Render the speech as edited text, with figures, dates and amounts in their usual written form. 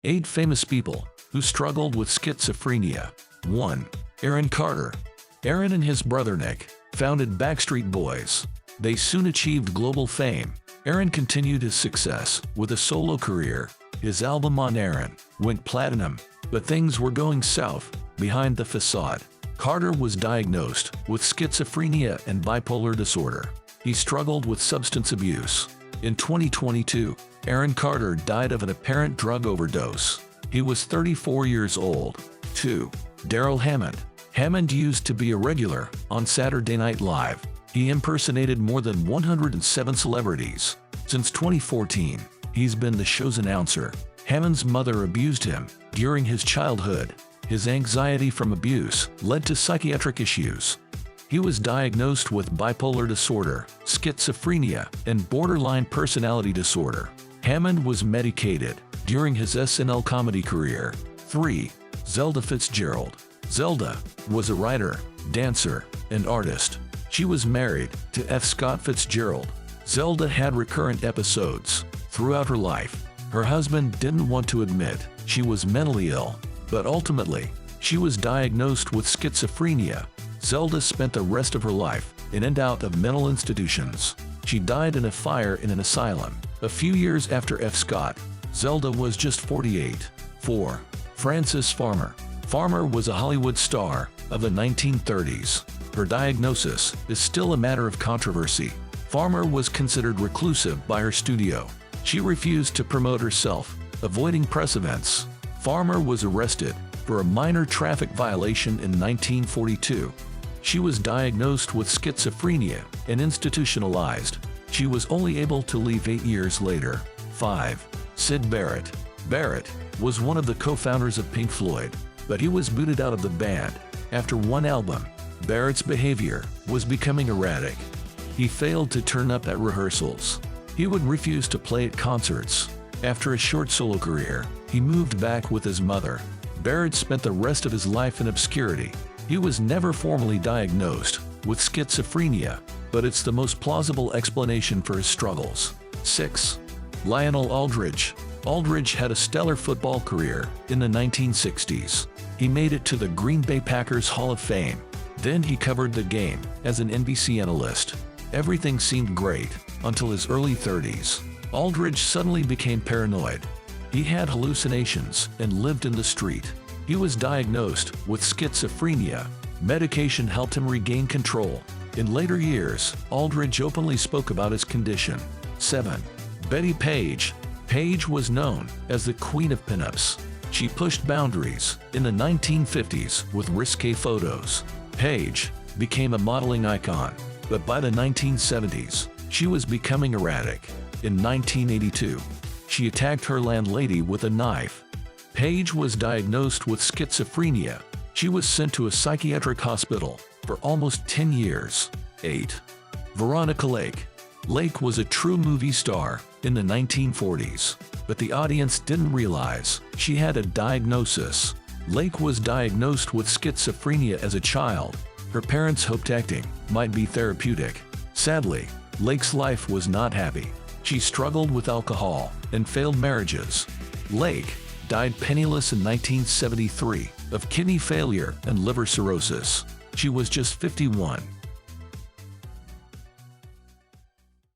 8 famous people who struggled with schizophrenia. 1. Aaron Carter. Aaron and his brother Nick founded Backstreet Boys. They soon achieved global fame. Aaron continued his success with a solo career. His album On Aaron went platinum, but things were going south behind the facade. Carter was diagnosed with schizophrenia and bipolar disorder. He struggled with substance abuse. In 2022, Aaron Carter died of an apparent drug overdose. He was 34 years old. 2. Darrell Hammond. Hammond used to be a regular on Saturday Night Live. He impersonated more than 107 celebrities. Since 2014, he's been the show's announcer. Hammond's mother abused him during his childhood. His anxiety from abuse led to psychiatric issues. He was diagnosed with bipolar disorder, schizophrenia, and borderline personality disorder. Hammond was medicated during his SNL comedy career. 3. Zelda Fitzgerald. Zelda was a writer, dancer, and artist. She was married to F. Scott Fitzgerald. Zelda had recurrent episodes throughout her life. Her husband didn't want to admit she was mentally ill, but ultimately, she was diagnosed with schizophrenia. Zelda spent the rest of her life in and out of mental institutions. She died in a fire in an asylum a few years after F. Scott. Zelda was just 48. 4. Frances Farmer. Farmer was a Hollywood star of the 1930s. Her diagnosis is still a matter of controversy. Farmer was considered reclusive by her studio. She refused to promote herself, avoiding press events. Farmer was arrested for a minor traffic violation in 1942. She was diagnosed with schizophrenia and institutionalized. She was only able to leave 8 years later. 5. Syd Barrett. Barrett was one of the co-founders of Pink Floyd, but he was booted out of the band after one album. Barrett's behavior was becoming erratic. He failed to turn up at rehearsals. He would refuse to play at concerts. After a short solo career, he moved back with his mother. Barrett spent the rest of his life in obscurity. He was never formally diagnosed with schizophrenia, but it's the most plausible explanation for his struggles. 6. Lionel Aldridge. Aldridge had a stellar football career in the 1960s. He made it to the Green Bay Packers Hall of Fame. Then he covered the game as an NBC analyst. Everything seemed great until his early 30s. Aldridge suddenly became paranoid. He had hallucinations and lived in the street. He was diagnosed with schizophrenia. Medication helped him regain control. In later years, Aldridge openly spoke about his condition. 7. Betty Page. Page was known as the Queen of Pinups. She pushed boundaries in the 1950s with risque photos. Page became a modeling icon, but by the 1970s, she was becoming erratic. In 1982, she attacked her landlady with a knife. Page was diagnosed with schizophrenia. She was sent to a psychiatric hospital for almost 10 years. 8. Veronica Lake. Lake was a true movie star in the 1940s, but the audience didn't realize she had a diagnosis. Lake was diagnosed with schizophrenia as a child. Her parents hoped acting might be therapeutic. Sadly, Lake's life was not happy. She struggled with alcohol and failed marriages. Lake died penniless in 1973 of kidney failure and liver cirrhosis. She was just 51.